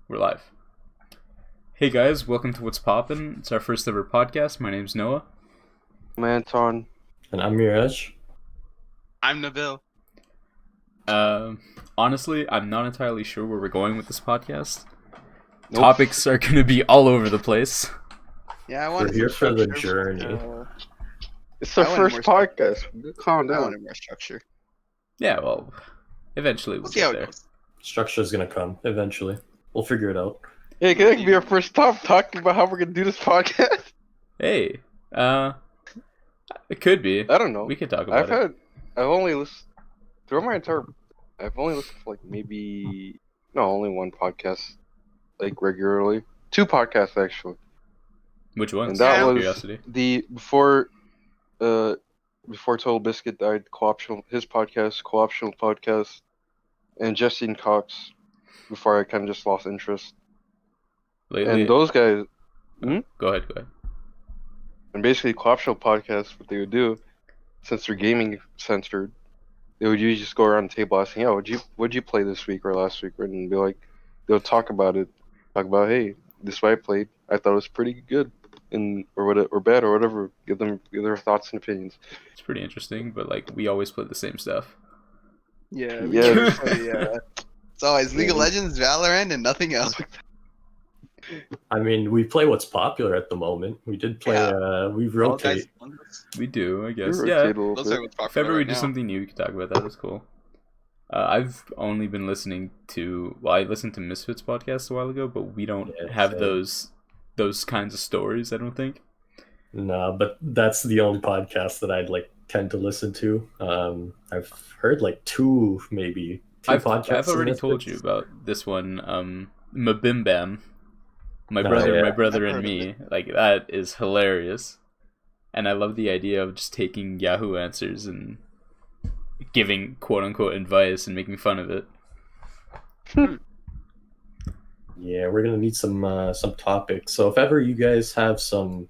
We're live. Hey guys, welcome to What's Poppin'. It's our first ever podcast. My name's Noah. I'm Anton. And I'm Miraj. I'm Nabil. Honestly, I'm not entirely sure where we're going with this podcast. Nope. Topics are going to be all over the place. Yeah, I We're wanted here some for the structure. journey. It's our I first wanted more podcast. Calm I down. wanted more structure. Yeah, well, eventually we'll We'll see how get it there. goes. Structure's gonna come eventually. We'll figure it out. Hey, can that be our first time talking about how we're gonna do this podcast? Hey, it could be. I don't know. We could talk about it. I've only listened throughout my entire. I've only listened to only one podcast, like regularly. Two podcasts actually. Which ones? And that Out of was curiosity. before Total Biscuit died, his co-optional podcast, and Justine Cox. Before I kind of just lost interest, Lately, and those guys. Go ahead. And basically, co-optional podcasts, what they would do, since they're gaming censored, they would usually just go around the table asking, "Oh, what'd you play this week or last week?" And be like, they'll talk about it, hey, this is what I played. I thought it was pretty good, or bad or whatever. Give their thoughts and opinions. It's pretty interesting, but like we always play the same stuff. Yeah, Yeah. It's always League of Yeah. Legends, Valorant, and nothing else. I mean, we play what's popular at the moment. We did play. We All guys, rotate. We do, I guess. We Yeah. rotate a little those bit. are what's If popular ever we right do now. something new, we could talk about that. That's cool. I've only been listening to. Well, I listened to Misfits podcast a while ago, but we don't Yeah, have same. those kinds of stories. I don't think. Nah, but that's the only podcast that I'd tend to listen to. I've heard two podcasts. I've already in told this. you about this one. Mabim Bam. My Oh, brother, yeah. my brother I've and heard of me. Like that is hilarious, and I love the idea of just taking Yahoo answers and giving quote unquote advice and making fun of it. Yeah, we're gonna need some topics. So if ever you guys have some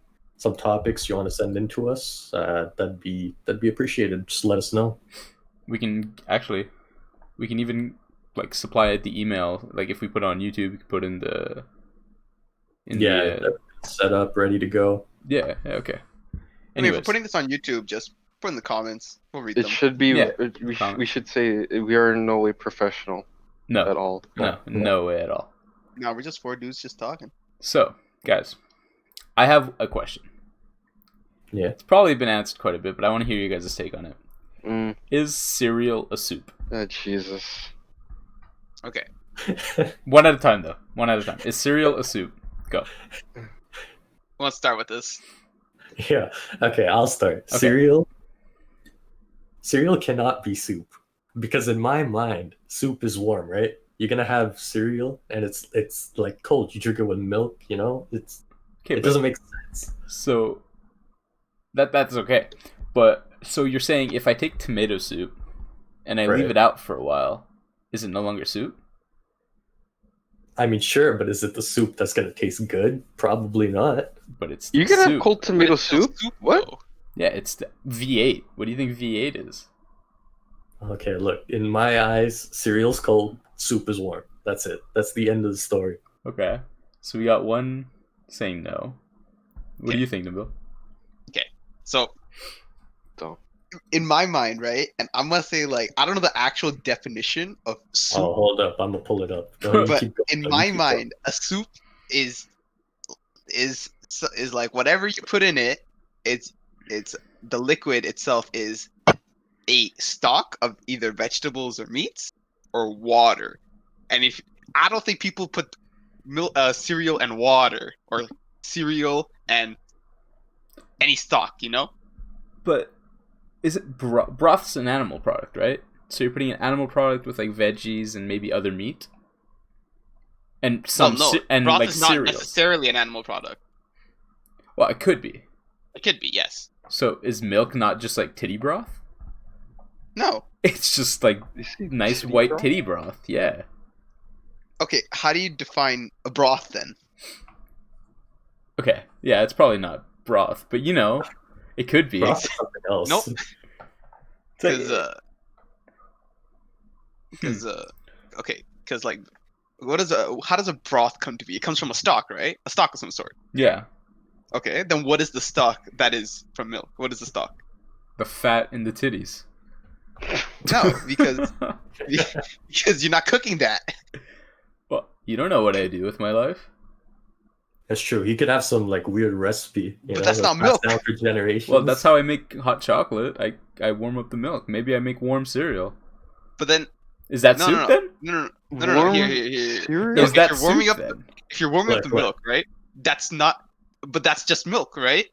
topics you want to send in to us, that'd be appreciated. Just let us know. We can even supply it the email. Like if we put it on YouTube, we can put in the Set up, ready to go. yeah, okay. I mean, if we're Anyways, putting this on YouTube, just put in the comments. We'll read It them. should be. Yeah. We should say we are in no way professional no, at all. no way at all. No, we're just four dudes just talking. So, guys, I have a question. Yeah. It's probably been answered quite a bit, but I want to hear you guys' take on it. Mm, Is cereal a soup? Jesus. Okay. One at a time, though. One at a time. Is cereal a soup? Go. Let's start with this. Yeah. Okay, I'll start. Okay. Cereal cannot be soup because in my mind, soup is warm, right? You're gonna have cereal and it's like cold. You drink it with milk, you know. Okay, It doesn't make sense. So that's okay. But so you're saying if I take tomato soup and I leave Right. it out for a while, is it no longer soup? I mean, sure, but is it the soup that's gonna taste good? Probably not. But it's You can soup. have cold tomato But it's still soup? What? though. Yeah, it's the V8. What do you think V8 is? Okay, look. In my eyes, cereal's cold, soup is warm. That's it. That's the end of the story. Okay. So we got one saying no. What do you think, Nabil? So, Don't. in my mind, right, and I'm gonna say I don't know the actual definition of soup. Oh, hold up. I'm gonna pull it up. No, you But keep going. in No, you my keep mind, a soup is like whatever you put in it. It's the liquid itself is a stock of either vegetables or meats or water. And if I don't think people put cereal and water or cereal and any stock, you know? But is it broth's an animal product, right? So you're putting an animal product with like veggies and maybe other meat, and some no, and broth like is not cereals. necessarily an animal product. Well, it could be. It could be, yes. So is milk not just like titty broth? No. It's just like You see nice titty white broth? titty broth. Yeah. Okay, how do you define a broth then? Okay. Yeah, it's probably not broth, but you know, it could be. Broth is something else. Nope. It's like- Because okay, because how does a broth come to be? It comes from a stock, right? A stock of some sort. Yeah, Okay, then what is the stock that is from milk? What is the stock? the fat in the titties. No, because you're not cooking that. Well, you don't know what I do with my life. That's true. He could have some like weird recipe, But that's not passed milk. down for generations. Well, that's how I make hot chocolate. I warm up the milk. Maybe I make warm cereal. But then Is that no, soup no, no, then? no. Warm Here. cereal? No, Is that if you're warming soup up, then? if you're warming up Look, the milk, right? That's not. But that's just milk, right?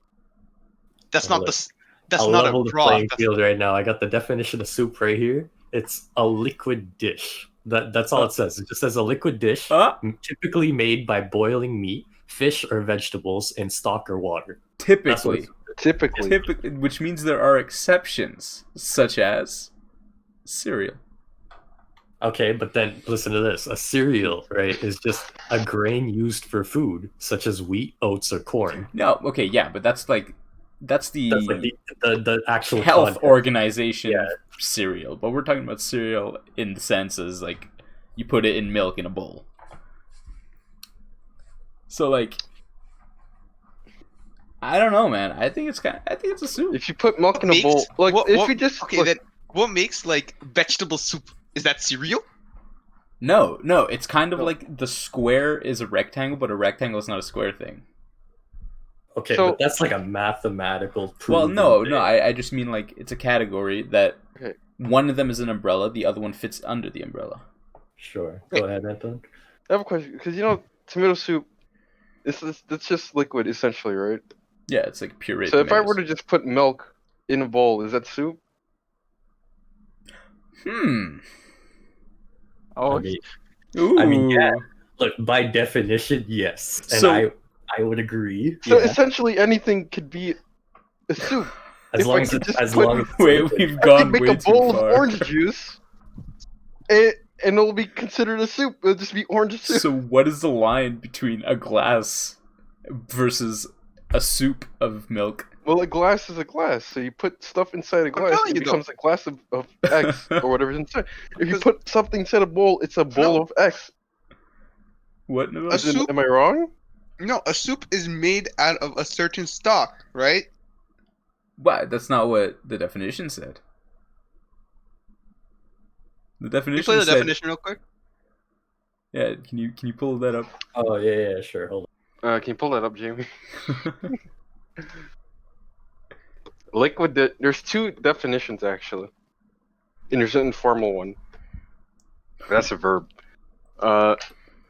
That's Oh, not look. That's I'll not level a the broth. playing That's, field right now. I got the definition of soup right here. It's a liquid dish. That's all it says. It just says a liquid dish, typically made by boiling meat, fish, or vegetables in stock or water. That's what Typically. Typically. Which means there are exceptions, such as cereal. Okay, but then listen to this. A cereal, right, is just a grain used for food, such as wheat, oats, or corn. No, okay, yeah, but that's the That's like the actual health context. organization Yeah. cereal. But we're talking about cereal in the sense as like you put it in milk in a bowl. So like I don't know, man. I think it's a soup. If you put milk in a bowl, like if you just okay, look, then what makes like vegetable soup? Is that cereal? No, it's kind of like the square is a rectangle, but a rectangle is not a square thing. Okay, So- but that's like a mathematical. Well, proven no, thing. I just mean like it's a category that Okay. one of them is an umbrella, the other one fits under the umbrella. Sure. Go ahead, Anton. I have a question because tomato soup, it's just liquid essentially, right? Yeah, it's like pureed So if I tomatoes. were to just put milk in a bowl, is that soup? Oh, I mean, Ooh. I mean, yeah. Look, by definition, yes, and So- I would agree. So yeah. essentially anything could be a soup. As if long I as could it's just as put- long as it's Wait, liquid. we've I gone could make way a bowl too of far. orange juice, and it'll be considered a soup. It'll just be orange soup. So what is the line between a glass versus a soup of milk? Well, a glass is a glass, so you put stuff inside a glass, telling it you, though. becomes a glass of X or whatever's inside. If you Because- put something inside a bowl, it's a bowl No. of X. What? No? A soup? Am I wrong? no, a soup is made out of a certain stock, right? What? That's not what the definition said. The Can you definition play the said. definition real quick? Yeah, can you pull that up? Oh yeah, sure. Hold Can you pull that up, Jamie? There's two definitions actually, and there's an informal one. That's a verb.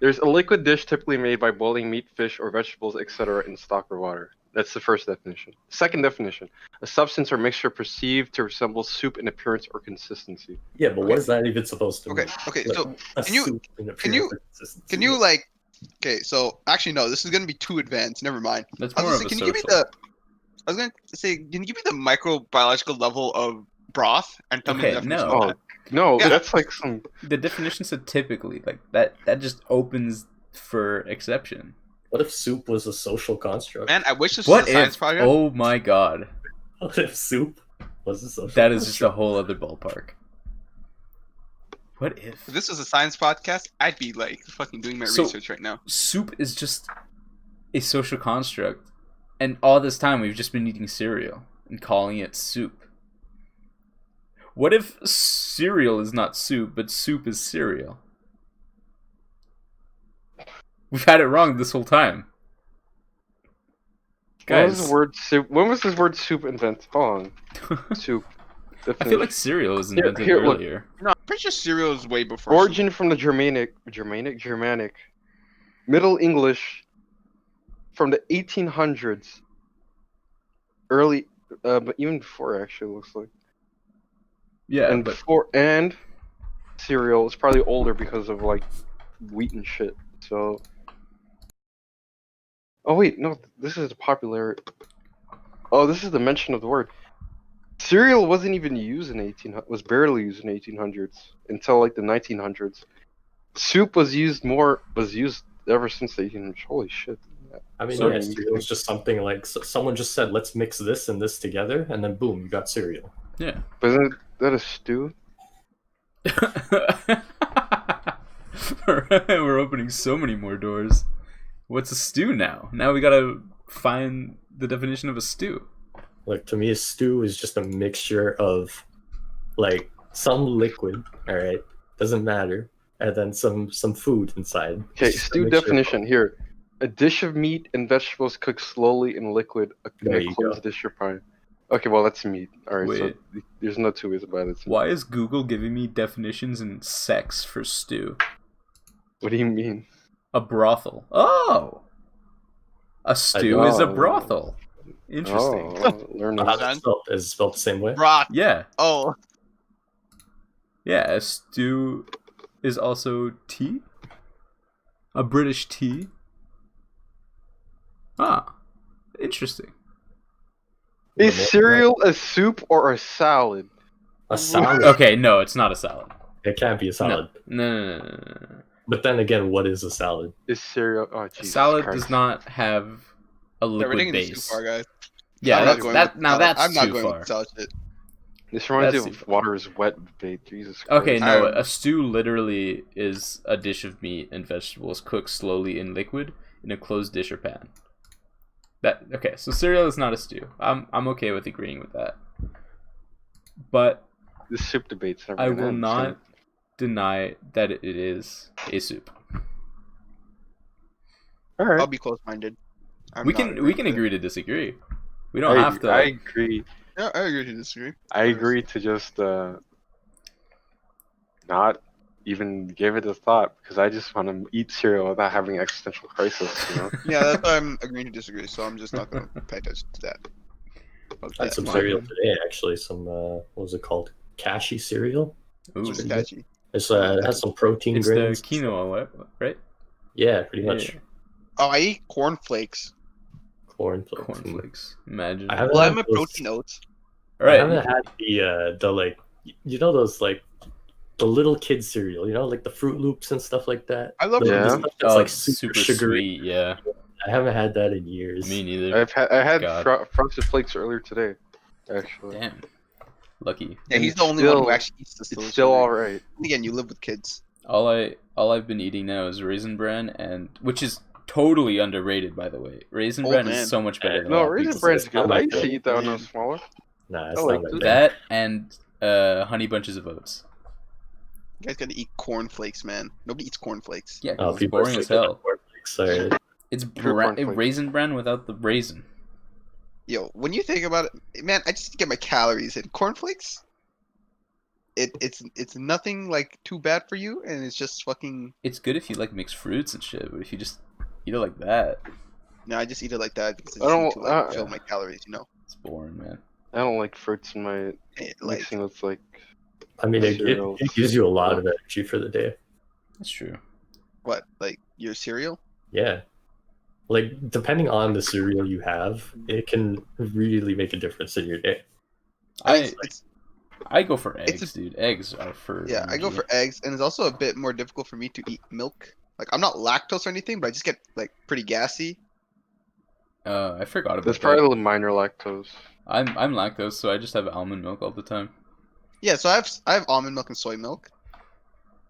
There's a liquid dish typically made by boiling meat, fish, or vegetables, etc., in stock or water. That's the first definition. Second definition: a substance or mixture perceived to resemble soup in appearance or consistency. Yeah, but what is that even supposed to mean? Okay. Like, So a can you- soup in can you- appearance or consistency. can you like? Okay, so actually no, this is gonna be too advanced. Never mind. That's I was more gonna of say, a can you give me social. the? I was gonna say, can you give me the microbiological level of broth and tell me the Okay, definition no. of Oh that? no, Yeah. that's like some. The definition said typically, like that just opens for exception. What if soup was a social construct? Man, I wish this What was a science if? project. Oh my god, What if soup was a social that is just a construct? whole other ballpark. What if? If this was a science podcast, I'd be like fucking doing my So- research right now. Soup is just a social construct, and all this time we've just been eating cereal and calling it soup. What if cereal is not soup, but soup is cereal? We've had it wrong this whole time. When was Guys, the word soup? When was this word soup invented? Hold on. Soup. I feel like cereal was invented here, look. earlier. No, I'm pretty sure cereal is way before. Origin from the Germanic, Middle English, from the 1800s, early, but even before actually it looks like. Yeah, and but before and cereal is probably older because of like wheat and shit. So. Oh wait, no, this is the popular. Oh, this is the mention of the word. Cereal wasn't even used in was barely used in 1800s until like the 1900s. Soup was used ever since the 1800s. Holy shit. I mean, So- yeah, cereal was just something like someone just said, "Let's mix this and this together," and then boom, you got cereal. yeah. But isn't that a stew? We're opening so many more doors. What's a stew now? Now we gotta find the definition of a stew. Like, to me, a stew is just a mixture of, like, some liquid, all right, doesn't matter, and then some food inside. Okay, It's just a stew mixture definition here. A dish of meat and vegetables cooked slowly in liquid in There a you closed go. dish or pie. Okay, well that's meat. Alright, so Wait. there's no two ways about it. Why is Google giving me definitions in sex for stew? What do you mean? A brothel. Oh! A stew is a Oh. brothel. Interesting. Oh, learning. How's it spelled? Is it spelled the same way? Broth. Yeah. Oh, Yeah, a stew is also tea. A British tea. Ah, interesting. Is cereal a soup or a salad? A salad? Okay, no, it's not a salad. It can't be a salad. No. But then again, what is a salad? Is cereal? Oh, A Jesus salad Christ. does not have a yeah, we're liquid taking this base. too far, guys. Yeah, I'm not that's going that. with Now salad. that's I'm not too going far. with salad shit. This reminds That's me of too water is wet debate. Jesus Christ. Okay, no, I'm- a stew literally is a dish of meat and vegetables cooked slowly in liquid in a closed dish or pan. Okay, so cereal is not a stew. I'm okay with agreeing with that. But This soup debate's never I gonna will end, not deny that it is a soup. Alright. I'll be close-minded. We can agree to disagree. We don't I have to. I agree. Yeah, I agree to disagree. I agree to just not even give it a thought because I just want to eat cereal without having existential crisis. You know. Yeah, that's why I'm agreeing to disagree. So I'm just not going to pay attention to that. I had That's some fine. cereal today, actually. Some, what was it called? Cashy cereal. Ooh, It's catchy. It has some protein it's the grains. quinoa, right? Yeah, pretty much. Yeah. Oh, I eat cornflakes. Cornflakes. Cornflakes. Imagine. I haven't Well, had I'm a those- protein oats. All I right. haven't had the like, you know, those like the little kid cereal, you know, like the Fruit Loops and stuff like that. I love The- Yeah. the stuff that's Oh, like super, sugary. sweet. Yeah. I haven't had that in years. Me neither. I had God. frosted flakes earlier today, actually. Damn. Lucky. Yeah, he's And the only one still- who actually eats this. It's still alright. Again, you live with kids. All I've been eating now is Raisin Bran, and which is totally underrated, by the way. Raisin Oh, Bran man. is so much better than a No, lot of Raisin people Bran's say. good. not I my used to thing. eat that when I was smaller. Nah, it's I not like my this. thing. That and Honey Bunches of Oats. You guys gotta eat cornflakes, man. Nobody eats cornflakes. Yeah, 'cause Oh, it's people are boring as sick of hell. cornflakes, sorry. It's True cornflakes. Raisin Bran without the raisin. Yo, when you think about it, man, I just get my calories in cornflakes. It's nothing like too bad for you, and it's just fucking. It's good if you like mixed fruits and shit, but if you just eat it like that, No, I just eat it like that because I I don't- just need to like, fill my calories. You know, it's boring, man. I don't like fruits in my like mixing with like. I mean, Cereals. it gives you a lot of energy for the day. That's true. what, like your cereal? Yeah. Like, depending on the cereal you have, it can really make a difference in your day. It's I go for It's eggs, dude. Eggs are for yeah, I go energy. for eggs, and it's also a bit more difficult for me to eat milk. Like I'm not lactose or anything, but I just get like pretty gassy. I forgot about That's that. probably minor lactose. I'm lactose, so I just have almond milk all the time. Yeah, so I have almond milk and soy milk.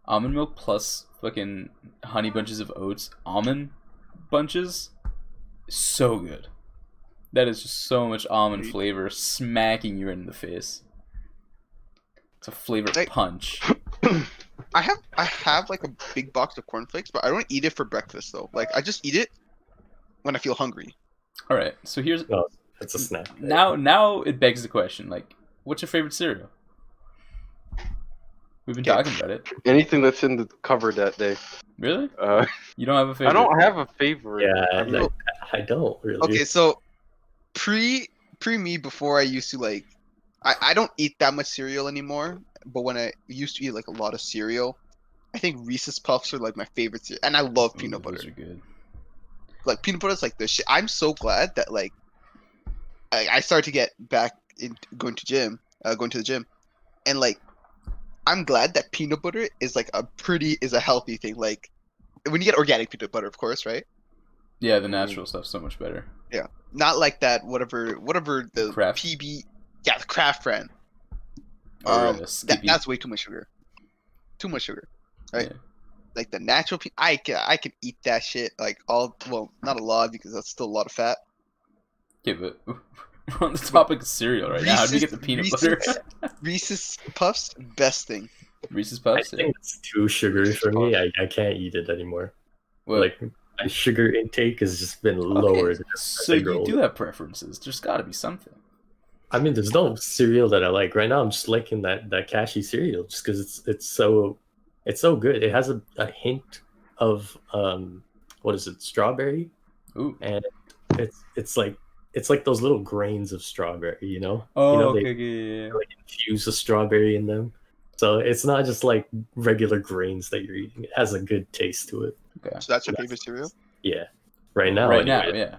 Almond milk plus fucking honey bunches of oats. Almond bunches, so good. That is just so much almond flavor smacking you right in the face. It's a flavor Like- punch. I have like a big box of cornflakes, but I don't eat it for breakfast though. Like I just eat it when I feel hungry. All right, so here's No, it's a snack. now it begs the question: like, what's your favorite cereal? We've been Okay. talking about it. Anything that's in the cupboard that day. Really? Uh, You don't have a favorite? I don't have a favorite. Yeah, I'm not- I don't really. Okay, so pre me before I used to like I don't eat that much cereal anymore, but when I used to eat like a lot of cereal, I think Reese's Puffs are like my favorite cereal, and I love peanut Those butter. are good. Like peanut butter is like the shit. I'm so glad that like I started to get back in going to the gym, and like I'm glad that peanut butter is like a healthy thing. Like when you get organic peanut butter, of course, right? Yeah, the natural stuff's so much better. Not like that whatever the Kraft. PB, yeah, the Kraft brand. Or That, Skippy. that's way too much sugar. Too much sugar. right? Yeah. like the natural. I can eat that shit like all. Well, not a lot because that's still a lot of fat. Yeah, but we're on the topic of cereal right now. How do we get the peanut butter? Reese's Puffs, best thing. Reese's I Puffs. Yeah. think it's too sugary Reese's for me. Puffs. I can't eat it anymore. Well, Like my sugar intake has just been okay, lowered as so I grow you older. do have preferences. There's got to be something. I mean, there's no cereal that I like right now. I'm just liking that cashew cereal just because it's so good. It has a hint of what is it, strawberry, Ooh. and it's like those little grains of strawberry. Oh, They okay, yeah. like infuse the strawberry in them, so it's not just like regular grains that you're eating. It has a good taste to it. Okay. So that's your favorite cereal? Yeah, right now. Right anyway. now, yeah.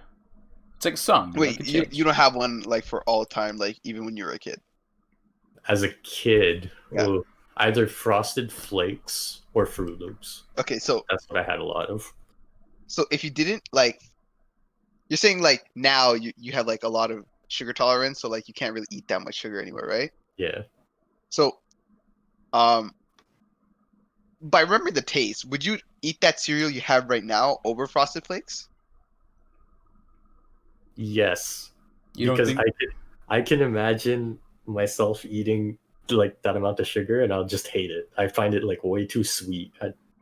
It's like a song. Wait, It you change. don't have one like for all time, like even when you were a kid? As a kid, Yeah. ooh, either Frosted Flakes or Fruit Loops. Okay, so That's what I had a lot of. if you didn't like, you're saying like now you have like a lot of sugar tolerance, so like you can't really eat that much sugar anymore, right? Yeah. So, by remembering the taste, would you eat that cereal you have right now over Frosted Flakes? Yes. You don't Because think? I can imagine myself eating like that amount of sugar and I'll just hate it. I find it like way too sweet.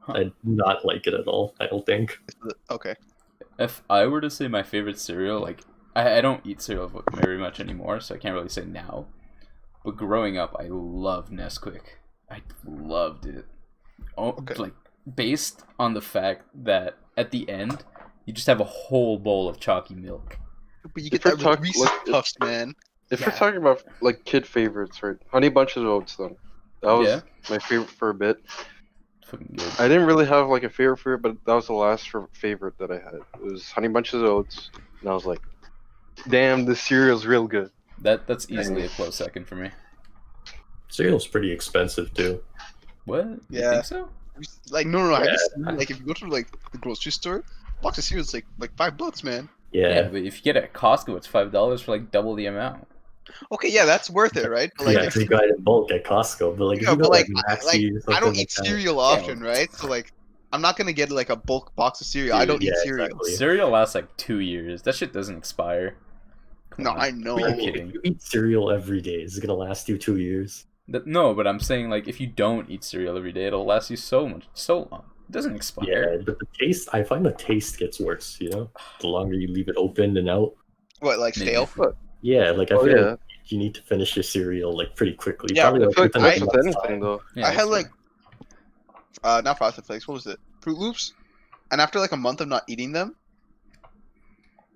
I'd not like it at all, I don't think. Okay. If I were to say my favorite cereal, like I don't eat cereal very much anymore, so I can't really say now. But growing up, I loved Nesquik. I loved it. Oh, Okay. like based on the fact that at the end, you just have a whole bowl of chalky milk. But you If get we're that with talk- Reese's like, Puffs, man. If Yeah. we're talking about like kid favorites, right? Honey Bunches of Oats, then that was Yeah. my favorite for a bit. Fucking good. I didn't really have like a favorite, but that was the last favorite that I had. It was Honey Bunches of Oats, and I was like, "Damn, this cereal's real good." That's easily a close second for me. Cereal's pretty expensive too. What? You Yeah. think so? Like no. Have you Yeah. seen, like if you go to like the grocery store, box of cereal is like $5, man. Yeah, Yeah. but if you get it at Costco, it's $5 for like double the amount. Okay, yeah, that's worth it, right? But, like, Yeah, if you got it in bulk at Costco. But like if yeah, you go but like, Maxi or something I don't like eat that, cereal often, right? So like, I'm not gonna get like a bulk box of cereal. I Dude, don't eat yeah, cereal. exactly. Cereal lasts like 2 years. That shit doesn't expire. Come No, on. I know. You're I mean, kidding. if you eat cereal every day, is it gonna last you 2 years? No, but I'm saying like if you don't eat cereal every day, it'll last you so long. It doesn't expire. Yeah, but the taste, I find the taste gets worse, the longer you leave it open and out. What, like Maybe. stale? Yeah, like I Oh, feel yeah. like you need to finish your cereal like pretty quickly. Yeah, Probably I like feel like within that's a with month's anything time. though. Yeah, I had that's like, fair. not Frosted Flakes. What was it? Fruit Loops. And after like a month of not eating them,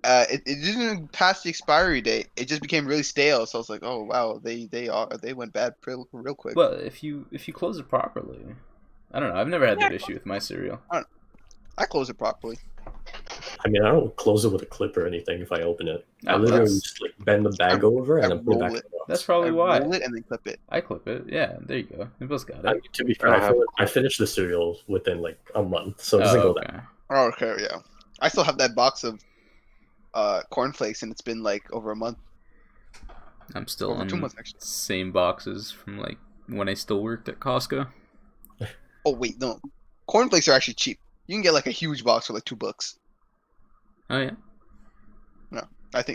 it didn't pass the expiry date. It just became really stale. So I was like, oh wow, they went bad real quick. Well, if you close it properly, I don't know. I've never had that issue with my cereal. I close it properly. I mean, I don't close it with a clip or anything if I open it. I No, literally that's- just like bend the bag over and I then put it back roll in it. the box. That's probably I why. roll it and then clip it. I clip it. Yeah, there you go. We both got I it. mean, to be fair, I I feel like I finished the cereal within like a month, so it doesn't go that. okay. Oh, okay, yeah. I still have that box of cornflakes, and it's been like over a month, I'm still over on 2 months actually. same boxes from like when I still worked at Costco. Oh wait, no, cornflakes are actually cheap. You can get like a huge box for like $2. Oh yeah.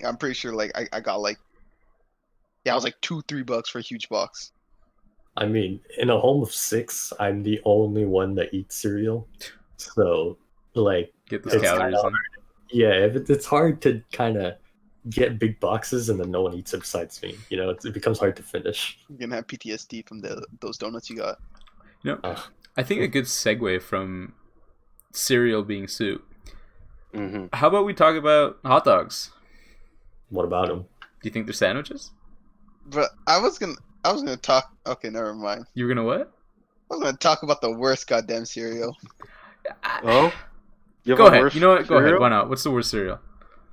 I'm pretty sure like I got like, yeah, it was like $2-3 for a huge box. I mean, in a home of 6, I'm the only one that eats cereal, so like Get those It's calories kinda in. yeah, it's hard to kind of get big boxes and then no one eats it besides me. It becomes hard to finish. You're gonna have PTSD from those donuts you got. You know, Ugh. I think a good segue from cereal being soup. Mm-hmm. How about we talk about hot dogs? What about them? Do you think they're sandwiches? But I was gonna talk. Okay, never mind. You were gonna what? I was gonna talk about the worst goddamn cereal. Oh, you have Go a ahead. worse You know what? Go ahead. cereal? Why not? What's the worst cereal?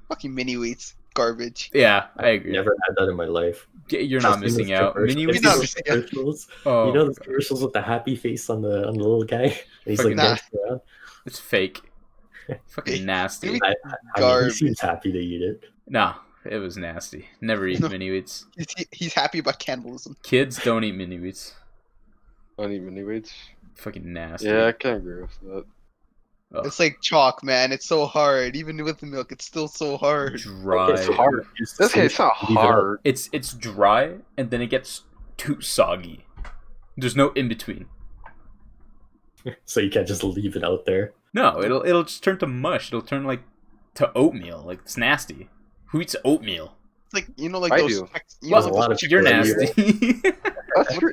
Fucking mini wheats, garbage. Yeah, I agree. Never had that in my life. You're not I've seen missing those out. commercials- Mini I've You're seen not those missing out. commercials. Oh, You know those commercials with the happy face on the little guy, and he's Fucking like nah. dancing around. it's fake. Fucking nasty. Mini- I mean, Garbage. he seems happy to eat it. No, it was nasty. Never eat No. mini wheats. He's happy about cannibalism. Kids don't eat mini wheats. Don't eat mini wheats. Fucking nasty. Yeah, I can agree with that. Ugh. It's like chalk, man. It's so hard. Even with the milk, it's still so hard. Dry. It's hard. Okay, it's not Leave it out. hard. It's dry, and then it gets too soggy. There's no in between. So you can't just leave it out there. No, it'll just turn to mush. It'll turn like to oatmeal. Like it's nasty. Who eats oatmeal? It's like like I those. do. You Well, know, a like lot those of You're people nasty. That's true.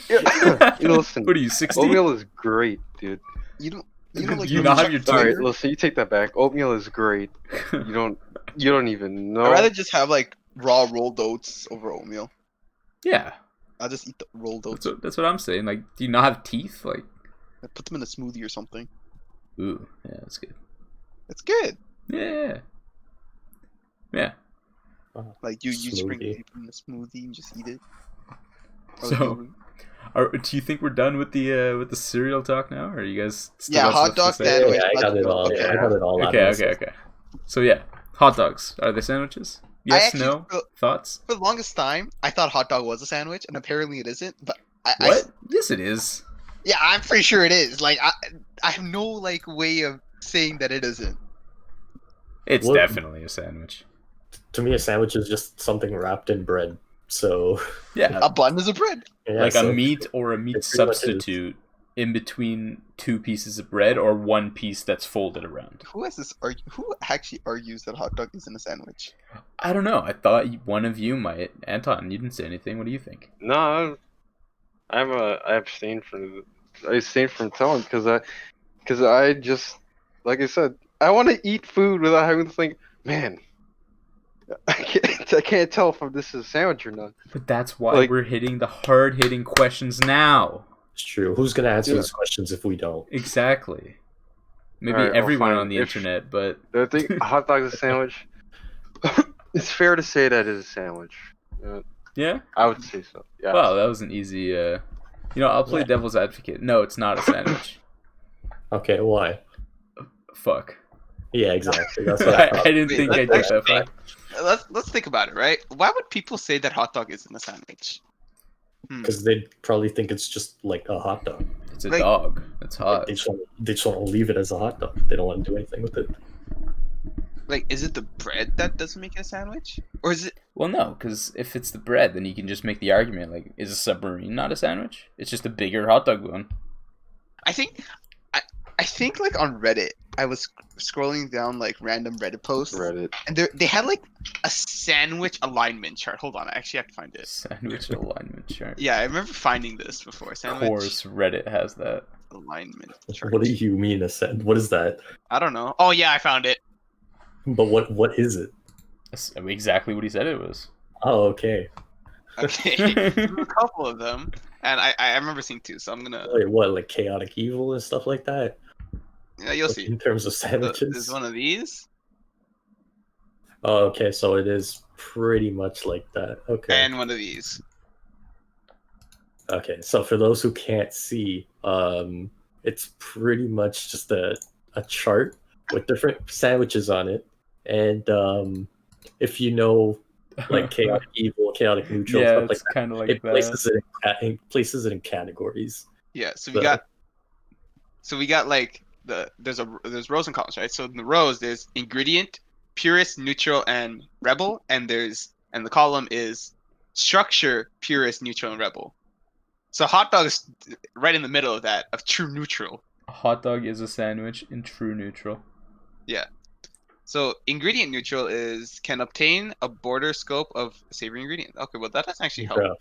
Yeah. Listen, What are you, 60? oatmeal is great, dude. You don't. Do Like you those not have your chicken All right, teeth? fingers? listen, you take that back. Oatmeal is great. You don't even know. I'd rather just have like raw rolled oats over oatmeal. Yeah, I'll just eat the rolled oats. that's what I'm saying. Like, do you not have teeth? Like, I put them in a smoothie or something. ooh, yeah, that's good. It's good. Yeah, yeah. Like you sprinkle Smoothie. it in a smoothie and just eat it. So, do you think we're done with the cereal talk now? Or are you guys still Yeah, got hot stuff to dog say? sandwich. Yeah, I got it all. Okay. I got it all. out Okay, of this. okay. So yeah, hot dogs. Are they sandwiches? Yes, actually no? feel- Thoughts? For the longest time, I thought hot dog was a sandwich, and apparently it isn't. But What? Yes, it is. Yeah, I'm pretty sure it is. Like I have no like way of saying that it isn't. It's What- definitely a sandwich. To me, a sandwich is just something wrapped in bread. So Yeah, A bun is a bread. yeah, like so a meat or a meat it pretty much is. substitute in between two pieces of bread or one piece that's folded around. Who has this? Who actually argues that hot dog isn't a sandwich? I don't know. I thought one of you might. Anton, you didn't say anything. What do you think? No, I abstain from telling because I just, like I said, I want to eat food without having to think, man, I can't tell if this is a sandwich or not. But that's why Like- we're hitting the hard-hitting questions now. it's true. Who's gonna answer Yeah. these questions if we don't? Exactly. Maybe Alright, well, everyone fine. on the If- internet, but I think a hot dog is a sandwich. It's fair to say that is a sandwich. yeah. I would say so. Yeah. Wow, that was an easy. I'll play Yeah. devil's advocate. No, it's not a sandwich. Okay, why? Fuck. Yeah, exactly. That's what I I thought. didn't Wait, think I'd let's get that actually- far. Let's think about it, right? Why would people say that hot dog isn't a sandwich? Because they'd probably think it's just like a hot dog. It's a Like- dog. It's hot. They just want to leave it as a hot dog. They don't want to do anything with it. Like, is it the bread that doesn't make it a sandwich, or is it? Well, no, because if it's the bread, then you can just make the argument like, is a submarine not a sandwich? It's just a bigger hot dog bun. I think like on Reddit, I was scrolling down like random Reddit posts, Reddit. and they had like a sandwich alignment chart. Hold on, I actually have to find it. Sandwich alignment chart. Yeah, I remember finding this before. Of Sandwich course, Reddit has that. alignment chart. What do you mean what is that? I don't know. Oh yeah, I found it. But what is it? That's exactly what he said it was. Oh, okay. Okay, there were a couple of them, and I remember seeing two. So I'm gonna. Wait, what, like chaotic evil and stuff like that? Yeah, you'll Like, see. in terms of sandwiches? There's one of these, Oh, okay, so it is pretty much like that. Okay. and one of these. Okay, so for those who can't see, it's pretty much just a chart with different sandwiches on it, and if you know, like chaotic evil, chaotic neutral, Yeah, stuff like it's kind of like it that. places it in categories. Yeah, so So- we got like there's rows and columns, right? So in the rows there's ingredient, purist, neutral, and rebel, and the column is structure, purist, neutral, and rebel. So hot dog is right in the middle of that, of true neutral. A hot dog is a sandwich in true neutral. So ingredient neutral can obtain a border scope of savory ingredients. Okay, well that doesn't actually help. Bro,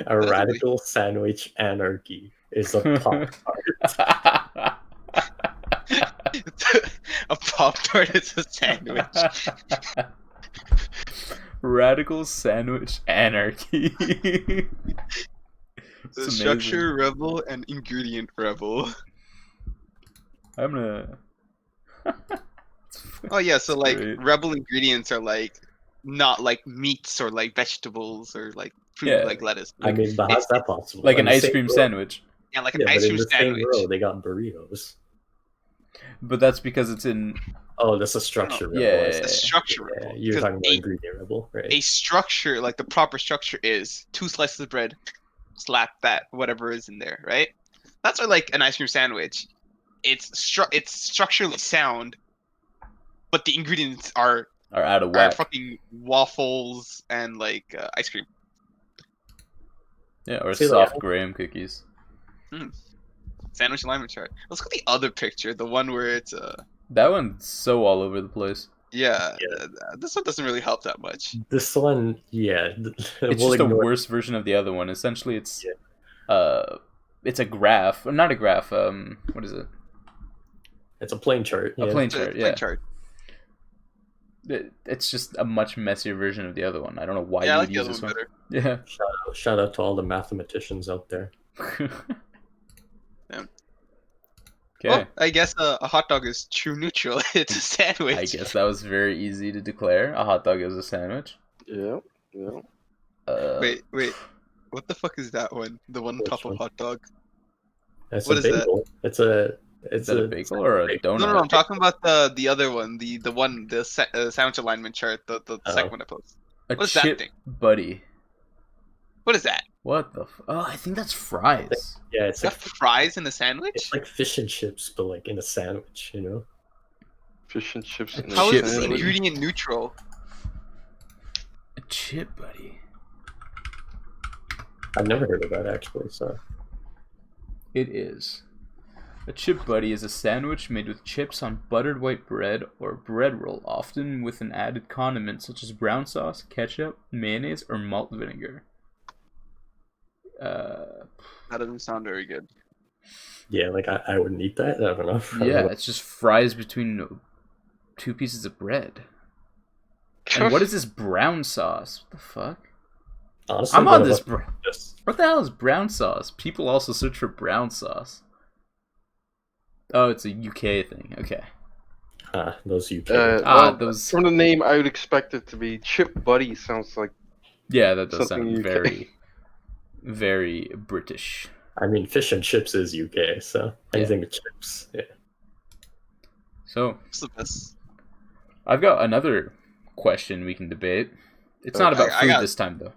a radical sandwich anarchy is a pop tart. A Pop Tart is a sandwich. Radical sandwich anarchy. The It's amazing. structure rebel and ingredient rebel. I'm gonna. Oh yeah, so like great. rebel ingredients are like not like meats or like vegetables or like fruit Yeah. like lettuce. I mean, but how's that possible? Like On an the ice same cream row- sandwich. Yeah, like Yeah, an ice but in cream the sandwich. same row, they got burritos. But that's because it's in. Oh, that's a structure rebel. Yeah, I It's a see. structure Yeah, rebel. you're Because talking about ingredient rebel, right? a structure, like the proper structure is 2 slices of bread, slap that, whatever is in there, right? That's why like an ice cream sandwich. It's structurally sound, but the ingredients are out of whack. fucking waffles and like ice cream. Yeah, or See, soft like, graham cookies. Sandwich alignment chart. Let's look at the other picture, the one where it's That one's so all over the place. this one doesn't really help that much. This one, yeah, It's we'll just a ignore. worse version of the other one. Essentially, it's it's a graph, or not a graph. What is it? It's a plain chart. A Yeah. plain It's a chart. plain Yeah. chart. It's just a much messier version of the other one. I don't know why Yeah, I you like would the use other this one one. better. Yeah. Shout out to all the mathematicians out there. Okay. Well, I guess a hot dog is true neutral. It's a sandwich. I guess that was very easy to declare. A hot dog is a sandwich. Yeah. Wait. What the fuck is that one? The one on Which top of one? hot dog? It's What a is that? bagel. It's Is that a bagel or a donut? No, I'm talking about the other one, the sandwich alignment chart, the Oh. second one I posted. A What's that chip thing? buddy. What is that? What the? Oh, I think that's fries. Yeah, it's Got like fries in a sandwich? it's like fish and chips, but like in a sandwich. Fish and chips. And How chip is this buddy. ingredient neutral? A chip buddy. I've never heard of that actually. So It is. A chip buddy is a sandwich made with chips on buttered white bread or bread roll, often with an added condiment such as brown sauce, ketchup, mayonnaise, or malt vinegar. That doesn't sound very good. yeah, like I wouldn't eat that. I don't know. I don't Yeah, know. it's just fries between two pieces of bread. And what is this brown sauce? What the fuck? Honestly, I'm on this. Just What the hell is brown sauce? People also search for brown sauce. Oh, it's a UK thing. Okay. those UK. Those. From the name, I would expect it to be Chip Buddy. Sounds like Yeah, that does something sound UK. very, very British. I mean, fish and chips is UK, so anything with chips. Yeah. So What's the best? I've got another question we can debate. It's not about I food got- this time, though.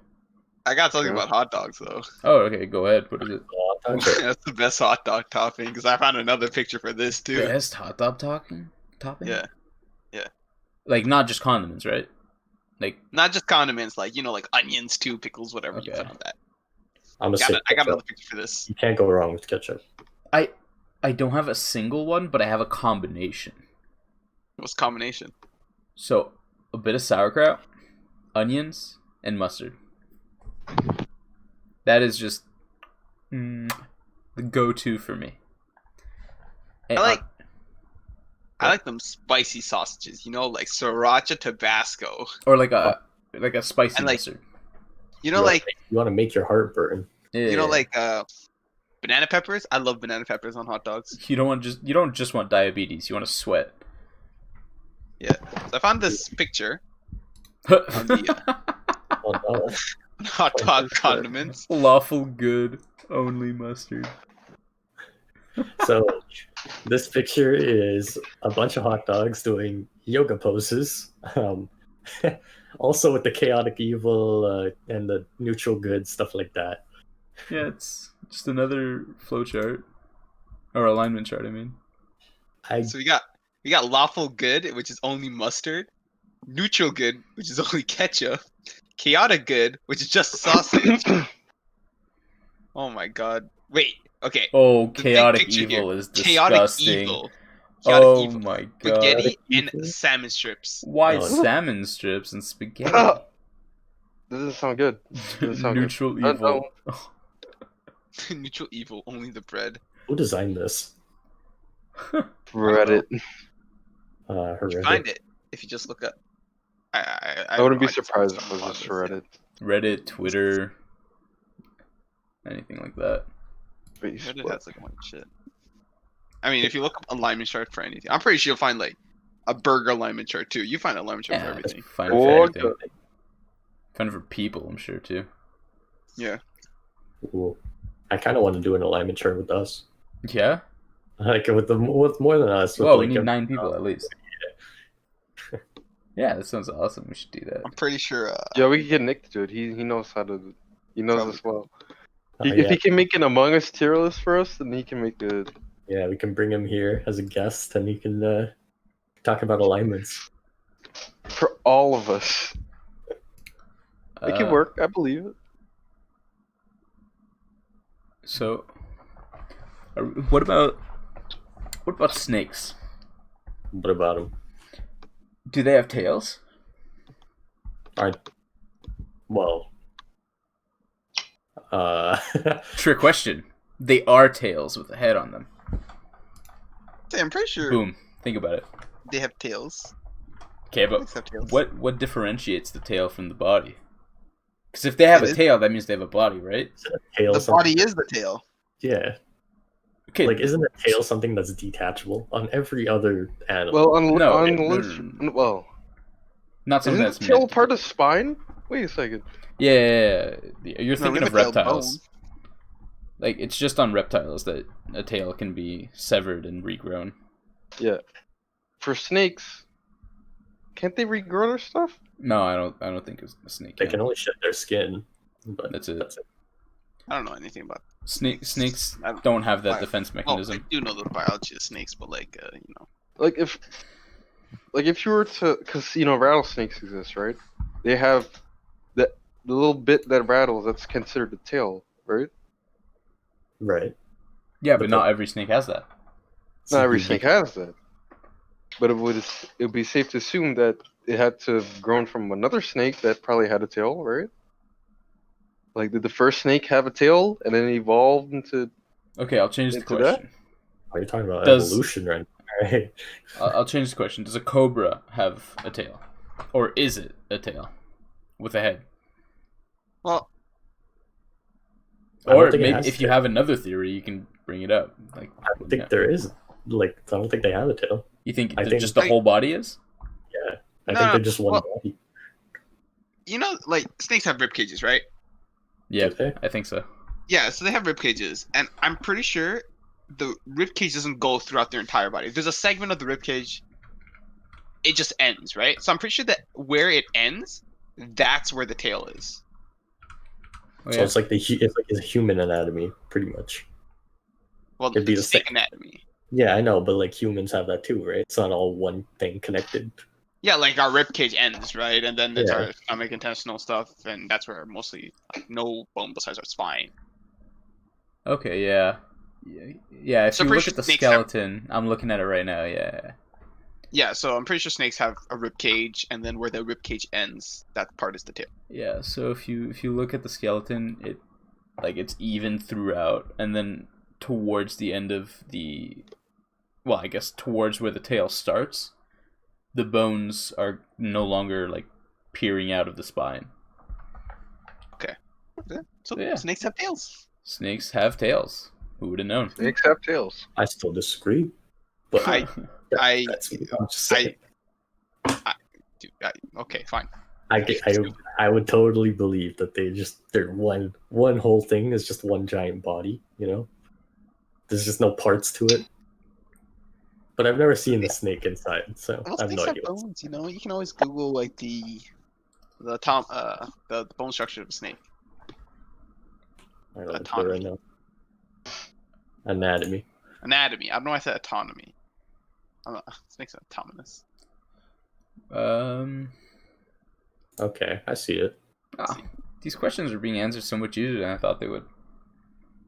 I got something Yeah. about hot dogs though. Oh, okay. Go ahead. What is it? That's the best hot dog topping because I found another picture for this too. Best hot dog topping? Yeah. Like not just condiments, right? Like Not just condiments, like like onions too, pickles, whatever you Okay. put on that. I'm a I got another picture for this. You can't go wrong with ketchup. I don't have a single one, but I have a combination. What's the combination? So a bit of sauerkraut, onions, and mustard. That is just the go-to for me. And I like them spicy sausages, like sriracha Tabasco. or like a spicy And, like, mustard. You want to make your heart burn. Yeah. Like banana peppers. I love banana peppers on hot dogs. you don't just want diabetes. You want to sweat. Yeah. So I found this picture on the Oh, no. hot dog condiments. Lawful good, only mustard. So this picture is a bunch of hot dogs doing yoga poses. Also with the chaotic evil and the neutral good, stuff like that. Yeah, it's just another flowchart or alignment chart. I mean, So we got lawful good, which is only mustard. Neutral good, which is only ketchup. Chaotic good, which is just sausage. Oh my god. Wait. Okay. oh, The big chaotic picture evil here. is Chaotic disgusting. evil. Chaotic Oh evil. my god! Spaghetti and Evil? salmon strips. Why Oh, salmon strips and spaghetti? Doesn't sound good. Doesn't sound good. Neutral No, evil. Neutral evil, only the bread. Who designed this? Reddit. Horrific. Find it if you just look up. I I wouldn't be I just surprised found if it was some just on this, Reddit. Reddit, Twitter, anything like that. Yeah. Reddit has like a bunch of shit. I mean, if you look up alignment chart for anything, I'm pretty sure you'll find like a burger alignment chart too. You find alignment chart for Yeah, it's everything. fine Or for everything. Fun for people, I'm sure too. Yeah. Ooh. I kind of want to do an alignment chart with us. Yeah. Like with more than us. With Well, we like need 9 people at least. Yeah, that sounds awesome. We should do that. I'm pretty sure. Yeah, we could get Nick to do it. He knows how to. He knows Probably. as well. If yeah. he can make an Among Us tier list for us, then he can make a. Yeah, we can bring him here as a guest, and he can talk about alignments. For all of us. It can work. I believe it. So, what about snakes? What about him? Do they have tails? Well, Trick question. They are tails with a head on them. I'm pretty sure Boom. Think about it. they have tails. Okay, but Snakes have tails. what differentiates the tail from the body? Because if they have a tail, that means they have a body, right? tail The something- body is the tail. Yeah. Okay. Like, isn't a tail something that's detachable on every other animal? Well, No. well, Not something isn't that's the tail meant- part of spine? Wait a second. Yeah. You're No, thinking we of have a tail reptiles. bone. Like, it's just on reptiles that a tail can be severed and regrown. Yeah. For snakes, can't they regrow their stuff? No, I don't think a snake They can. can only shed their skin, but That's it. I don't know anything about Snakes I- don't have that Why- defense Oh, mechanism. I do know the biology of snakes, but Like if you were to, because rattlesnakes exist, right? They have the little bit that rattles. That's considered the tail, right? right. Yeah, but but not every snake has that. Not every you'd be- snake has that. But it would be safe to assume that it had to have grown from another snake that probably had a tail, right? Like, did the first snake have a tail and then evolved into? Okay, I'll change the Into that? question. Are you talking about Does- evolution right now? Right? I'll change the question. Does a cobra have a tail, or is it a tail with a head? well, I don't Or think it maybe has if you tail. have another theory, you can bring it up. Like, I don't think there is. Like, I don't think they have a tail. you think I think- just the whole body is? Yeah. I No, think they're just one well- body. like snakes have rib cages, right? Yeah, Do they? I think so. Yeah, so they have rib cages, and I'm pretty sure the rib cage doesn't go throughout their entire body. If there's a segment of the rib cage, it just ends, right? So I'm pretty sure that where it ends, that's where the tail is. Oh, So yeah. it's like it's a human anatomy, pretty much. Well, It'd be the the snake same. anatomy. Yeah, I know, but like humans have that too, right? It's not all one thing connected. Yeah, like our rib cage ends, right? And then there's Yeah. our stomach, intestinal stuff, and that's where mostly no bone besides our spine. Okay, yeah. Yeah, if So you pretty look sure at the snakes have- skeleton, I'm looking at it right now, yeah. Yeah, so I'm pretty sure snakes have a rib cage, and then where the rib cage ends, that part is the tail. Yeah, so if you look at the skeleton, it's even throughout, and then towards the end of I guess towards where the tail starts, the bones are no longer like peering out of the spine. So Yeah. snakes have tails. Snakes have tails. Who would have known? Snakes have tails. I still disagree, but I- that's me. I'm just saying. Okay, fine. I would totally believe that they're one whole thing is just one giant body. There's just no parts to it. But I've never seen the snake inside, so Well, I have no snakes have idea. bones, You can always Google like the bone structure of a snake. I don't know right now. Anatomy. Anatomy. I don't know why I said autonomy. Snakes are autonomous. Okay, I see it. These questions are being answered so much easier than I thought they would.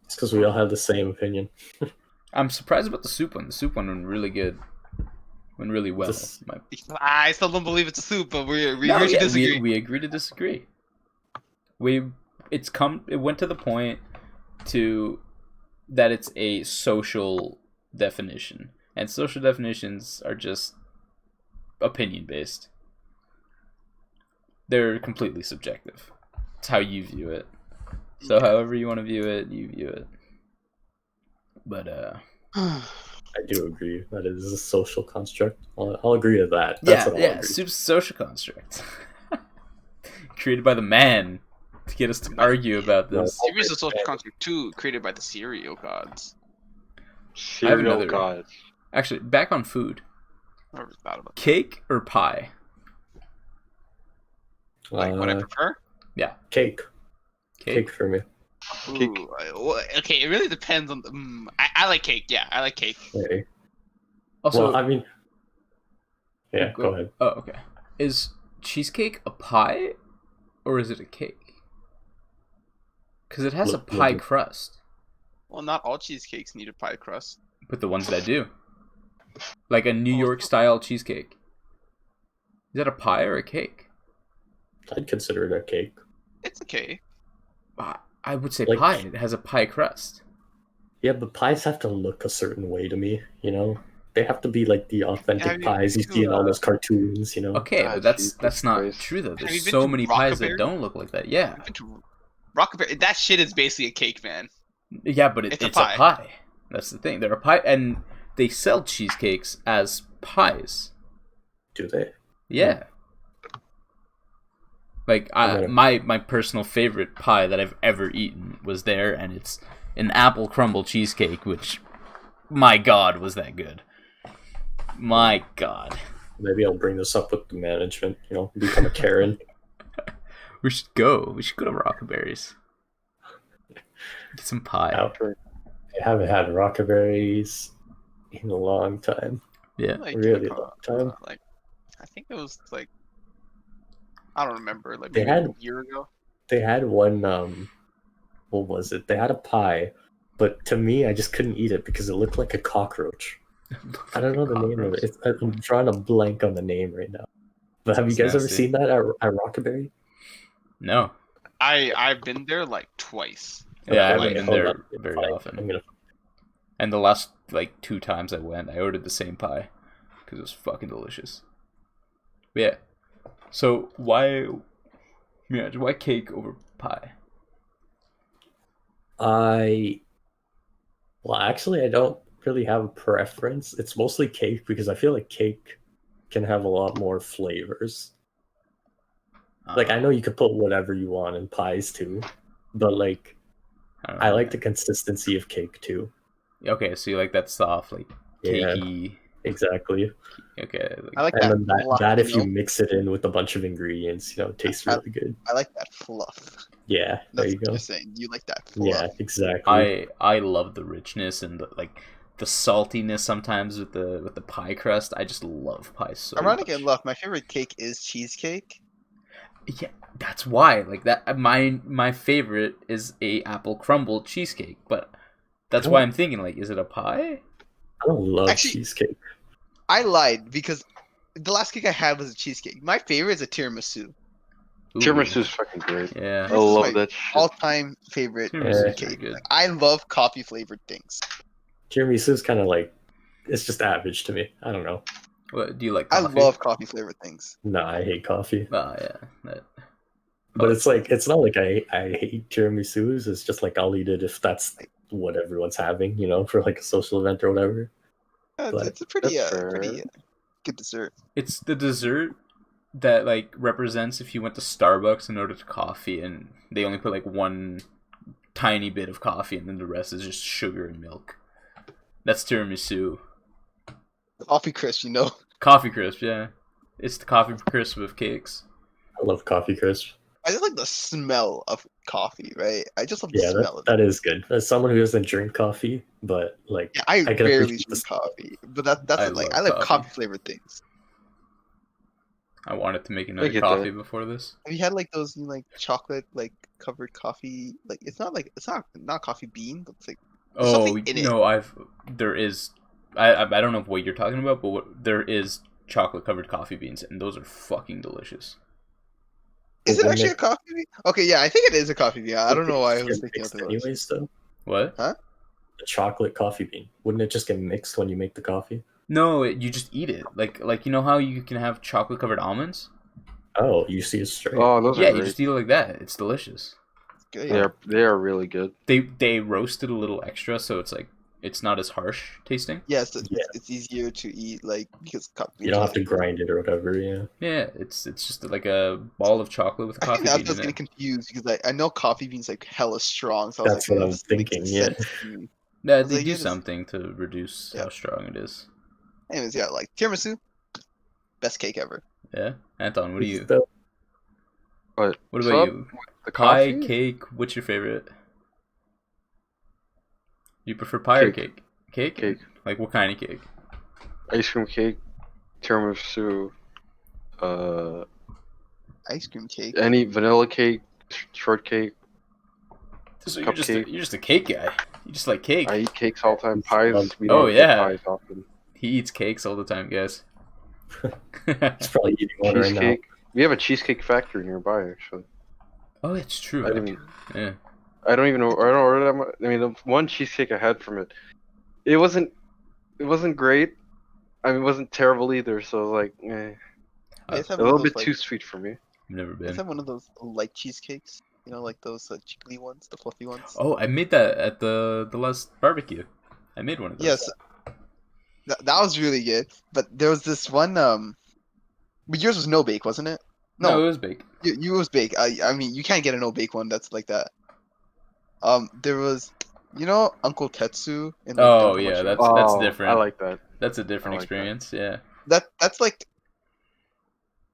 It's because we all have the same opinion. I'm surprised about the soup one. The soup one went really good. Went really well. This- I still don't believe it's a soup, but we No, agree to yeah, disagree. we agree to disagree. It went to the point that it's a social definition, and social definitions are just opinion based. They're completely subjective. It's how you view it. So however you want to view it, you view it. But I do agree that it is a social construct. I'll agree to that. That's what I'll agree. soup's a social construct. Created by the man to get us to argue about this. There is a social construct too, created by the cereal gods. Cereal another- gods. Actually, back on food. Never thought about Cake or pie? like what I prefer. Cake. Cake. For me. Cake. Okay, it really depends on the. I like cake. Yeah, I like cake. Okay. Also, Well, I mean, yeah, go ahead. Oh, okay. Is cheesecake a pie, or is it a cake? Because it has a pie crust. Well, not all cheesecakes need a pie crust. But the ones that do, like a New York style cheesecake, is that a pie or a cake? I'd consider it a cake. It's a cake. I would say Like- pie. It has a pie crust. Yeah, but pies have to look a certain way to me, you know? They have to be like the authentic Have you pies you been see to, in all those cartoons, you know? Okay, but that's not Christ. true though. Have There's you been so to many pies that Rockaberry? don't look like that. Yeah, I've been to Rockaberry. That shit is basically a cake, man. yeah, but It's it's a a pie. pie. That's the thing. They're a pie, and they sell cheesecakes as pies. Do they? Yeah. Like gonna- my personal favorite pie that I've ever eaten was there, and it's an apple crumble cheesecake, which, my God, was that good. My God. Maybe I'll bring this up with the management, you know, become a Karen. We should go. We should go to Rockaberries. Get some pie. Now, I haven't had Rockaberries in a long time. Yeah. Really long time. Like, I think it was like, I don't remember. Like They maybe had- a year ago. They had one, what was it? They had a pie, but to me, I just couldn't eat it because it looked like a cockroach. I don't know the name of it. I'm drawing a blank on the name right now. But have you Sounds guys ever nasty. seen that at Rockaberry? No. I've been there like twice. Yeah, I Okay, haven't been hold there on. very Fine. often. I'm gonna. And the last like 2 times I went, I ordered the same pie because it was fucking delicious. But yeah. So why cake over pie? Well, actually, I don't really have a preference. It's mostly cake because I feel like cake can have a lot more flavors. Like, I know you could put whatever you want in pies too, but like, don't I know, like man. the consistency of cake too. Okay, so you like that soft, like Yeah. cakey. Exactly. Okay. Like, I like And that. then that if you fluff, mix it in with a bunch of ingredients, you know, it tastes really good. I like that fluff. Yeah, there That's you what go. you're saying. You like that fluff. Yeah, exactly. I love the richness and the saltiness sometimes with the pie crust. I just love pie so Ironic much. enough, my favorite cake is cheesecake. Yeah, that's why. Like that, my favorite is a apple crumble cheesecake. But that's why I'm thinking, like, is it a pie? I don't love Actually- cheesecake. I lied because the last cake I had was a cheesecake. My favorite is a tiramisu. Ooh. Tiramisu's fucking great. Yeah. I This is love my that shit. All-time favorite Tiramisu is cake. pretty good. Like, I love coffee flavored things. Tiramisu is kind of like, it's just average to me. I don't know. What do you like? I Coffee? love coffee flavored things. Nah, I hate coffee. Oh yeah. That, But it's like, it's not like I hate tiramisus. It's just like I'll eat it if that's what everyone's having, you know, for like a social event or whatever. But It's a pretty, that's pretty good dessert. it's the dessert that like represents if you went to Starbucks and ordered coffee and they only put like one tiny bit of coffee and then the rest is just sugar and milk. That's tiramisu. Coffee crisp, you know. Coffee crisp, yeah. It's the coffee crisp of cakes. I love coffee crisp. I just like the smell of coffee, right? I just love the Yeah, smell of it. that is good. As someone who doesn't drink coffee, but like, Yeah, I can rarely appreciate drink this- coffee, but that's I like love I like coffee. coffee flavored things. I wanted to make another get coffee that. before this. Have you had like those like chocolate like covered coffee? Like it's not coffee bean, but it's like There's Oh something in it. no, there is. I don't know what you're talking about, but there is chocolate covered coffee beans, and those are fucking delicious. is it Wouldn't actually it- a coffee bean? Okay, yeah, I think it is a coffee bean. I don't know why I was Get thinking mixed otherwise. anyways, though. What? The chocolate coffee bean. Wouldn't it just get mixed when you make the coffee? No, you just eat it. Like you know how you can have chocolate covered almonds? Oh, you see it straight. Oh, those Yeah, are you great. just eat it like that. It's delicious. Good, They yeah. are really good. They roast it a little extra, so it's not as harsh tasting. Yeah, Yeah. it's easier to eat like because coffee You beans don't are have to like- grind it or whatever. Yeah. Yeah, it's just like a ball of chocolate with a I think coffee that's bean just in getting it. confused because I know coffee beans like hella strong, so I was That's like, what I'm this makes thinking, yeah. sense to me. Yeah, was they like, do yeah, this- something to reduce Yeah. how strong it is. Anyways, yeah, like tiramisu, best cake ever. Yeah, Anton, what do you? So, But What so about you? The Pie, coffee? cake. What's your favorite? You prefer pie or Cake. Cake? Cake. Like what kind of cake? Ice cream cake, tiramisu, Ice cream cake. any vanilla cake, shortcake, So cupcake. you're just a cake guy. You just like cake. I eat cakes all the time. Pies, we Oh, don't yeah. eat pies often. He eats cakes all the time, guys. He's probably eating one right now. Cheesecake. We have a cheesecake factory nearby, actually. Oh, it's true. I don't, Yeah. I don't even know. I don't order that much. I mean, the one cheesecake I had from it, it wasn't great. I mean, it wasn't terrible either. So like, You guys have a one little of those, bit too sweet for me. I've never You guys been. have one of those light cheesecakes? You know, like those jiggly ones, the fluffy ones. Oh, I made that at the last barbecue. I made one of those. Yes, that was really good. But there was this one. But yours was no bake, wasn't it? No, No, it was baked. you was bake. I mean, you can't get a no bake one that's like that. There was, Uncle Tetsu in like Oh Downtown yeah, Montreal? that's Oh, different. I like that. That's a different I like that. experience. Yeah. That's like,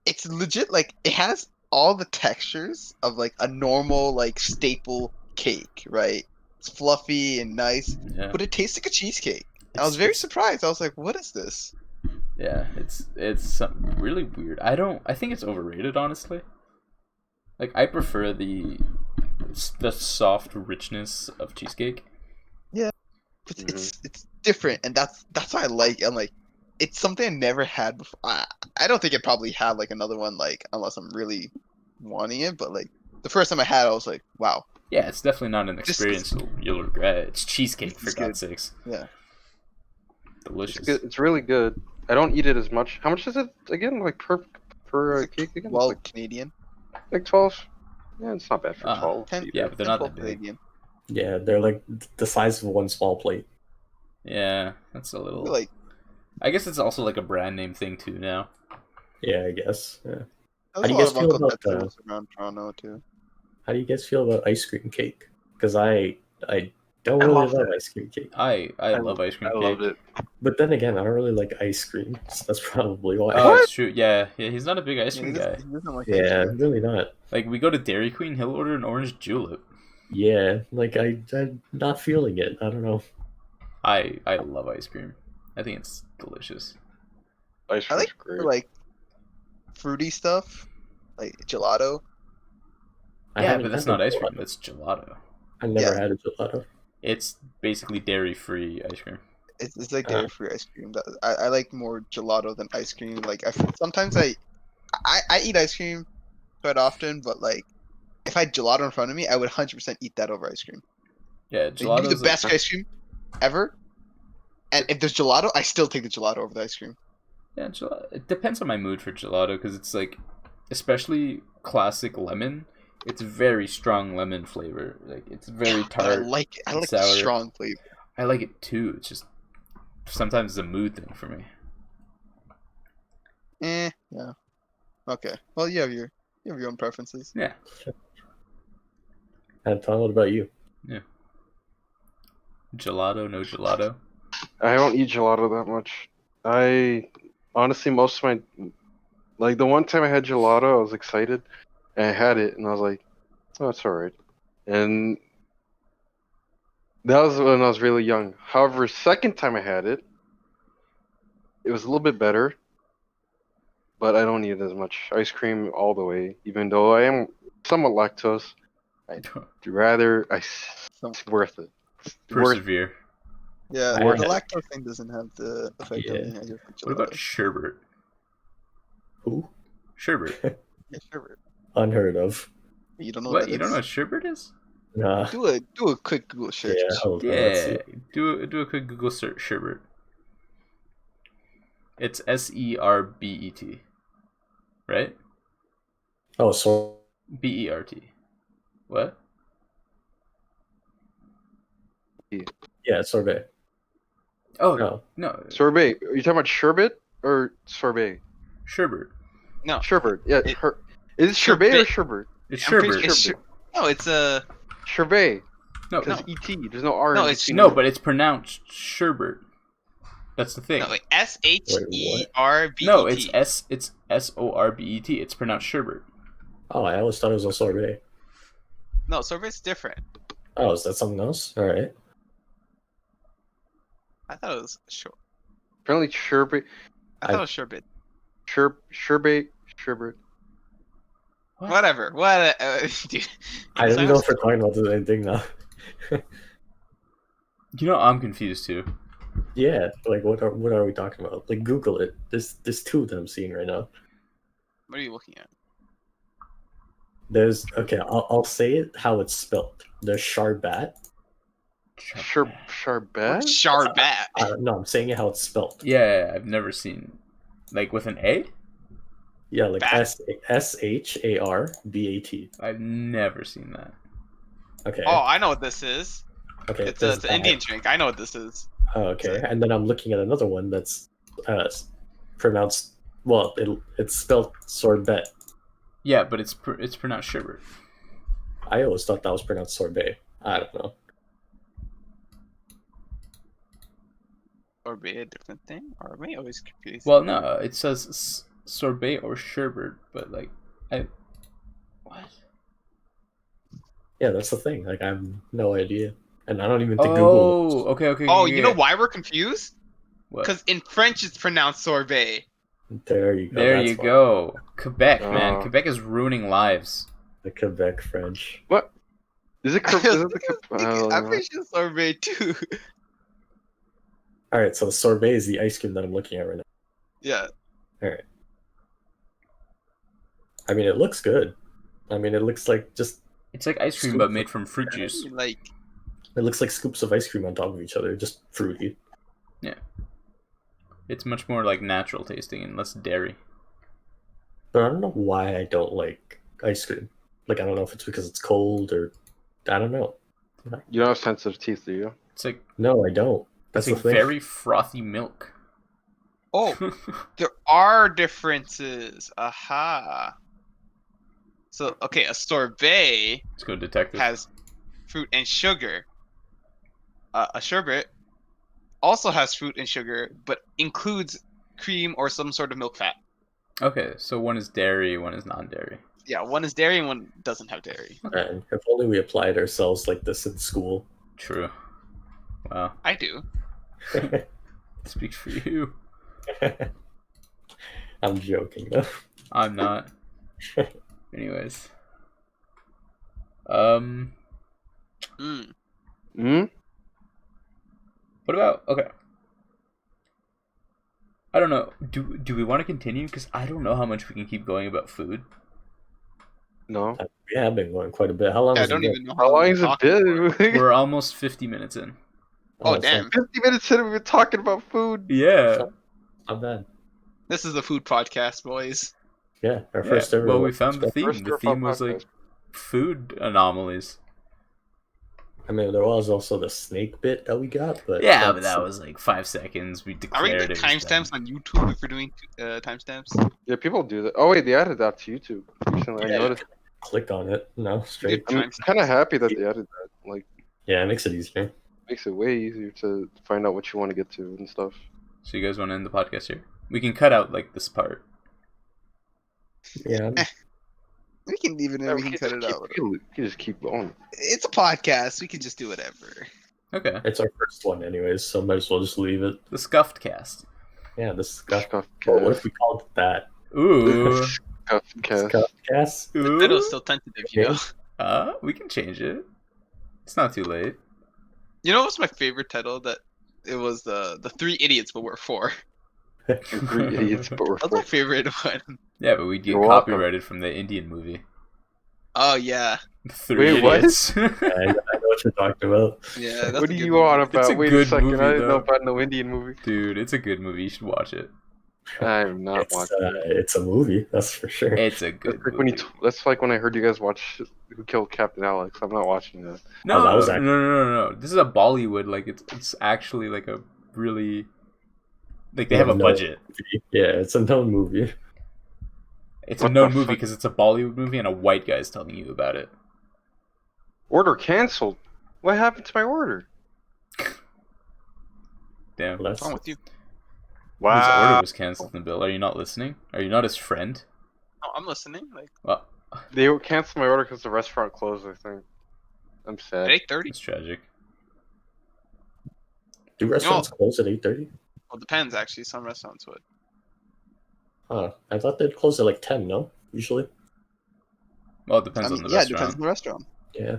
it's legit. Like it has all the textures of like a normal like staple cake, right? It's fluffy and nice, Yeah. but it tastes like a cheesecake. I was very surprised. I was like, "What is this?" Yeah, it's something really weird. I think it's overrated, honestly. Like I prefer the soft richness of cheesecake. But it's different, and that's why I like. I'm like, it's something I never had before. I don't think I probably had like another one like unless I'm really wanting it. But like the first time I had, it, I was like, "Wow, Yeah, it's definitely not an This is- experience you'll regret. It's cheesecake, This for is God's sakes. yeah." It's Delicious. good. It's really good. I don't eat it as much. How much is it again? Like per Is it cake again? Well, It's Canadian. like 12. Yeah, it's not bad for Ah, 12. 10, Yeah, but they're not 12 that big. Canadian. Yeah, they're like the size of one small plate. Yeah, that's a I little. feel like I guess it's also like a brand name thing too now. Yeah, I guess. Yeah. there's How a do you lot guys of feel Uncle about Tetsu's around Toronto too. How do you guys feel about ice cream cake? Because I don't I really love love that. ice cream cake. I love ice cream I cake. loved it. But then again, I don't really like ice cream. So that's probably why. Oh, it's true. Yeah, he's not a big ice Yeah, cream he guy. doesn't like ice Yeah, cream. really not. Like we go to Dairy Queen, he'll order an orange julep. Yeah, like I'm not feeling it. I don't know. I love ice cream. I think it's delicious. Ice I cream's like great. like fruity stuff, like gelato. I Yeah, haven't but that's had not a ice cream. gelato. That's gelato. I've never Yeah. had a gelato. It's basically dairy-free ice cream. It's like dairy-free ice cream. I like more gelato than ice cream. Like sometimes I eat ice cream quite often, but like if I had gelato in front of me, I would 100% eat that over ice cream. Yeah, Like, gelato give me the best ice cream ever, and if there's gelato, I still take the gelato over the ice cream. Yeah, it depends on my mood for gelato because it's like, especially classic lemon. It's very strong lemon flavor. Like it's very But I tart. like it. I and like the sour. strong flavor. I like it too. It's just sometimes it's a mood thing for me. Yeah. Okay. Well, you have your own preferences. Yeah. And Tom, what about you? Gelato, no gelato. I don't eat gelato that much. I honestly, most of my, like the one time I had gelato, I was excited, and I had it, and I was like, "Oh, it's alright." And that was when I was really young. However, second time I had it, it was a little bit better, but I don't eat it as much. Ice cream all the way. Even though I am somewhat lactose, I'd rather. It's worth it. It's worth Persevere. Yeah, I the had- lactose thing doesn't have the effect Yeah. on me. I guess with What about gelato. sherbet? Who? Sherbet. Yeah, sure. Unheard of. You don't know What? that You don't is? know what sherbet is? Nah. Do a quick Google search. Yeah. Let's see. Yeah. Do a quick Google search. Sherbet. It's SERBET. Right? Oh, so BERT. What? yeah, sorbet. Oh No. no, Sorbet. Are you talking about sherbet or sorbet? sherbet. No, Sherbet. Yeah. It- Is it sherbet or sherbet. sherbet? It's I'm pretty sherbet. sure- Sherbet. no, it's a Sherbet. No, Because ET. There's no R. No, in it's- between no, them. but it's pronounced sherbet. That's the thing. no SHERBET. No, it's SORBET. It's pronounced sherbet. Oh, I always thought it was a sorbet. No, sorbet's different. Oh, is that something else? All right. I thought it was short. Apparently, sherbet, I thought it was sherbet. sherbet. What? Whatever. What? Dude. I don't know if we're talking about the same thing now. You know, I'm confused too. Yeah, like what are we talking about? Like Google it. There's two that I'm seeing right now. What are you looking at? There's okay. I'll say it how it's spelled. There's Charbat. Sherbet? Charbat. No, I'm saying it how it's spelled. Yeah, I've never seen like with an A. Yeah, like Bat. SHARBAT. I've never seen that. Okay. Oh, I know what this is. Okay. It's there's an that. Indian drink. I know what this is. Oh, okay. And then I'm looking at another one that's pronounced. Well, it's spelled sorbet. Yeah, but it's pronounced sherbet. I always thought that was pronounced sorbet. I don't know. Or be a different thing? Or am I always confused? Well, no, it says sorbet or sherbet, but like, what? Yeah, that's the thing. Like, I have no idea, and I don't even think Oh, Google. okay. Oh, yeah. you know why we're confused? What? Because in French it's pronounced sorbet. There you go. There that's you why. go. Quebec, man. Oh. Quebec is ruining lives. The Quebec French. What? Is it? I'm pretty sure it's sorbet too. All right, so sorbet is the ice cream that I'm looking at right now. Yeah. All right. I mean, it looks good. I mean, it looks like just. It's like ice cream, but made from fruit juice. Like, It looks like scoops of ice cream on top of each other, just fruity. Yeah. It's much more like natural tasting and less dairy. But I don't know why I don't like ice cream. Like, I don't know if it's because it's cold or I don't know. You don't have sensitive teeth, do you? It's like No, I don't. That's it's the like thing. very frothy milk. oh, there are differences. Aha. So, okay, a sorbet Let's go detective. has fruit and sugar. A sherbet also has fruit and sugar, but includes cream or some sort of milk fat. Okay, so one is dairy, one is non-dairy. Yeah, one is dairy and one doesn't have dairy. And if only we applied ourselves like this in school. True. Wow. I do. Speak for you. I'm joking though. I'm not. Anyways. Mm. Hmm? What about I don't know. Do we want to continue? Because I don't know how much we can keep going about food. No. We have been going quite a bit. How long Yeah, I has it don't been? even know How long we're has it talking for. been? We're almost 50 minutes in. Oh, it's damn. 50 minutes in, we've been talking about food. Yeah. Not bad. This is the food podcast, boys. Yeah, our Yeah. first ever. Well, we found the theme. First The ever theme was like podcast. food anomalies. I mean, there was also the snake bit that we got, but Yeah, but that's- that was like 5 seconds. We Are we declared doing it was timestamps done. on YouTube if we're doing timestamps? Yeah, people do that. Oh, wait, they added that to YouTube recently. Yeah, I noticed. click on it. No, straight. Dude. I'm kind of happy that they added that. Like, Yeah, it makes it easier. makes it way easier to find out what you want to get to and stuff. So you guys want to end the podcast here? We can cut out like this part. Yeah, We can even Yeah, we can cut it out. We can just keep going. It's a podcast. We can just do whatever. Okay. it's our first one, anyways, so might as well just leave it. The Scuffed Cast. Yeah, the scuff. Scuff What if cast. we called it that? Ooh. Scuff cast. Scuff cast? That Ooh. was still tentative, you know. We can change it. It's not too late. You know what's my favorite title? That it was the three idiots, but we're four. Three idiots, but we're That's my four. favorite one. Yeah, but we'd get You're welcome. copyrighted from the Indian movie. Oh yeah, Three Wait, what? idiots. I know what you're talking about. yeah. That's What a are good you movie. on It's about? a Wait good a second. movie, I didn't know though. about no Indian movie. Dude, it's a good movie. You should watch it. I'm not It's, watching. it's a movie, that's for sure. It's a That's good like, when movie. that's like when I heard you guys watch Who Killed Captain Alex. I'm not watching that. No, Oh, that was no, actually- no. This is a Bollywood. Like it's actually like a really like they Yeah, have a no. budget. Yeah, it's a known movie. It's a What known the movie fuck? because it's a Bollywood movie and a white guy's telling you about it. Order canceled. What happened to my order? Damn. Well, that's, What's wrong with you? His order was canceled, Nabil. Are you not listening? Are you not his friend? Oh, I'm listening. Like Well, They canceled my order because the restaurant closed, I think. I'm at sad. 8:30. it's tragic. Do restaurants close at 8:30? Well, it depends actually. Some restaurants would. I thought they'd close at like 10. No, usually. Well, it depends on the yeah, it depends restaurant. on the restaurant. Yeah.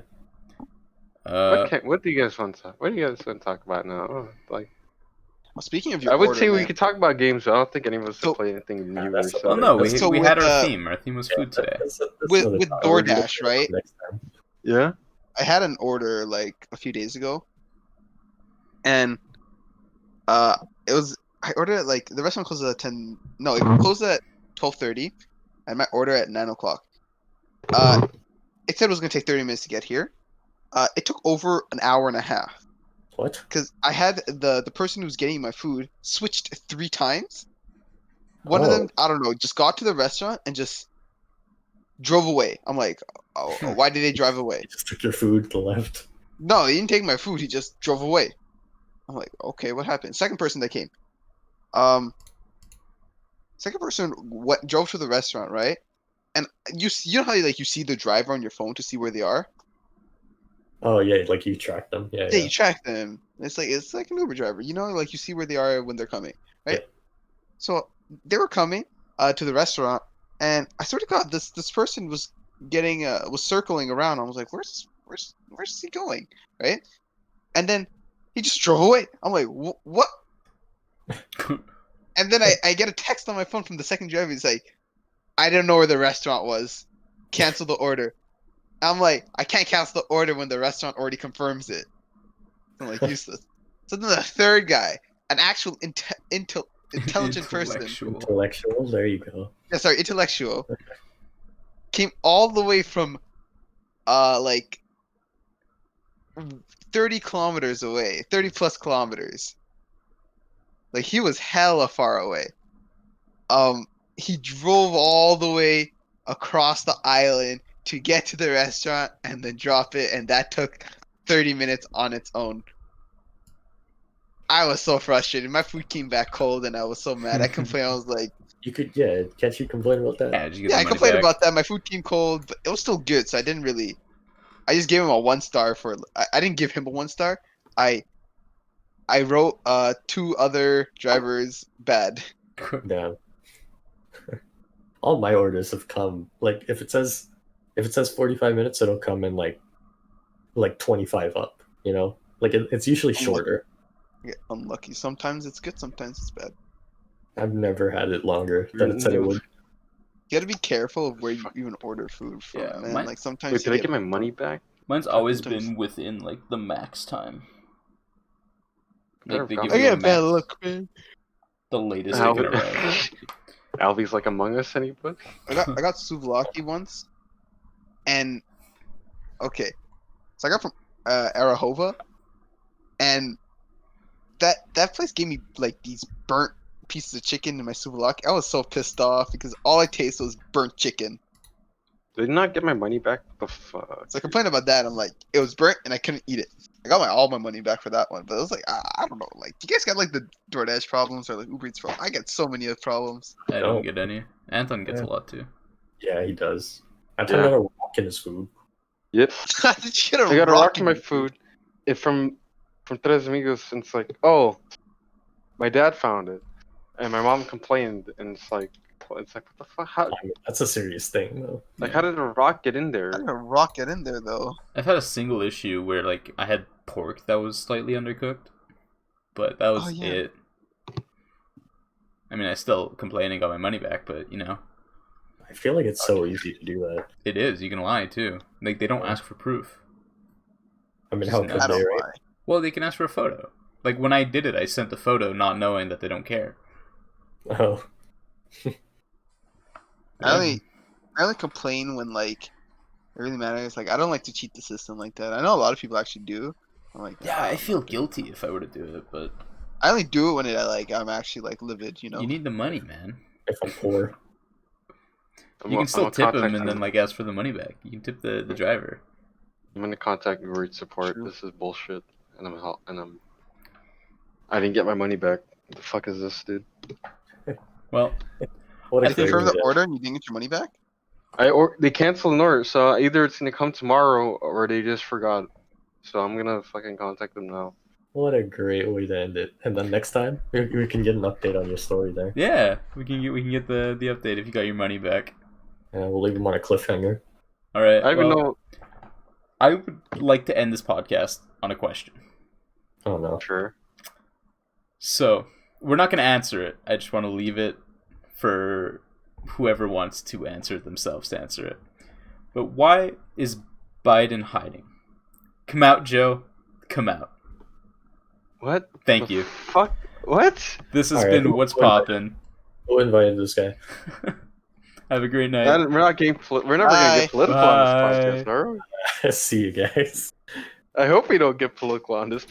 What do you guys want to? What do you guys want to talk about now? Like, Well, speaking of your I would order, say we man, could talk about games, but I don't think any of us So- have played anything new that's- recently. Well, no, we, So we with, had our theme. Our theme was food today. That's with another topic. DoorDash, right? Next time. Yeah. I had an order like a few days ago, and it was I ordered it like the restaurant closes at 10. No, it closed at 12:30, and my order at 9 o'clock. It said it was gonna take 30 minutes to get here. It took over an hour and a half What? because I had the person who was getting my food switched 3 times. One of Oh. them, I don't know, just got to the restaurant and just drove away. I'm like, oh, why did they drive away? He just took your food to the left. No, he didn't take my food. He just drove away. I'm like, okay, what happened? Second person that came, second person drove to the restaurant, right? And you know how you see the driver on your phone to see where they are. Oh yeah, like you track them. Yeah. Yeah, you track them. It's like an Uber driver. You know, like you see where they are when they're coming, right? Yeah. So they were coming to the restaurant, and I sort of got this person was getting was circling around. I was like, where's he going, right? And then he just drove away. I'm like, what? And then I get a text on my phone from the second driver. He's like, I didn't know where the restaurant was. Cancel the order. I'm like, I can't cancel the order when the restaurant already confirms it. I'm like, useless. So then the third guy, an actual intelligent person. Intellectual. There you go. Yeah, sorry, intellectual. Came all the way from, like, 30 kilometers away, 30 plus kilometers. Like he was hella far away. He drove all the way across the island to get to the restaurant and then drop it, and that took 30 minutes on its own. I was so frustrated. My food came back cold, and I was so mad. I complained. I was like, You could, can't you complain about that? Yeah, did you get yeah, the I money complained back? about that. My food came cold, but it was still good, so I didn't really. I just gave him a 1 star for. I didn't give him a 1 star. I wrote 2 other drivers bad. Yeah. All my orders have come like if it says 45 minutes, it'll come in like 25 up. You know, like it's usually shorter. I get unlucky. Sometimes it's good, sometimes it's bad. I've never had it longer than it said it would. You gotta be careful of where you even order food from, Yeah, man. Like sometimes. Wait, did I get my money back? Mine's always Sometimes. been within like the max time. Like they I give I you get a a bad max, look, man. the latest they can arrive. Alvy's like Among Us, anybody? I got souvlaki once, and okay, so I got from Arahova, and that place gave me like these burnt pieces of chicken in my souvlaki. I was so pissed off because all I tasted was burnt chicken. Did I not get my money back? The fuck? So I complained about that. I'm like, it was burnt and I couldn't eat it. I got all my money back for that one, but it was like, I don't know. Like, you guys got like the DoorDash problems or like Uber Eats problems? I get so many of problems. I don't get any. Anton gets a Yeah. lot too. Yeah, he does. I turned Yeah. out a rock in his food. Yep. Did you get I got a rock in in my food. It from Tres Amigos, and it's like, oh, my dad found it, and my mom complained, and it's like what the fuck? How, I mean, that's a serious thing, though. like, how did a rock get in there? How did a rock get in there though? I've had a single issue where like I had pork that was slightly undercooked, but that was yeah. it. I mean, I still complain and got my money back, but you know, I feel like it's so easy to do that. it is. You can lie too. Like they don't Yeah. ask for proof. I mean, how Just could I they, don't right? lie. Well, they can ask for a photo. Like when I did it, I sent the photo, not knowing that they don't care. Oh, I only complain when like it really matters. Like I don't like to cheat the system like that. I know a lot of people actually do. I'm like, Yeah, nah, I I'm feel not doing guilty if I were to do it, but it. I only do it when I'm actually like livid. You know. you need the money, man. if I'm poor. You can still I'm tip gonna him and contact then like ask for the money back. You can tip the driver. I'm gonna contact Uber Eats support. True. This is bullshit, and I didn't get my money back. What the fuck is this, dude? Well, What I a You think- great confirmed the idea. order and you didn't get your money back? They canceled an order, so either it's gonna come tomorrow or they just forgot. So I'm gonna fucking contact them now. What a great way to end it. And then next time we can get an update on your story there. Yeah, we can get the update if you got your money back. Yeah, we'll leave them on a cliffhanger. All right. I even know. I would like to end this podcast on a question. Oh no. Sure. So we're not going to answer it. I just want to leave it for whoever wants to answer it themselves to answer it. But why is Biden hiding? Come out, Joe. Come out. What? Thank the you. Fuck. What? This has All right, been who- What's who invited- Poppin'. Who invited this guy? Have a great night. We're not getting. We're never gonna get political on Bye. this podcast, are we? See you guys. I hope we don't get political on this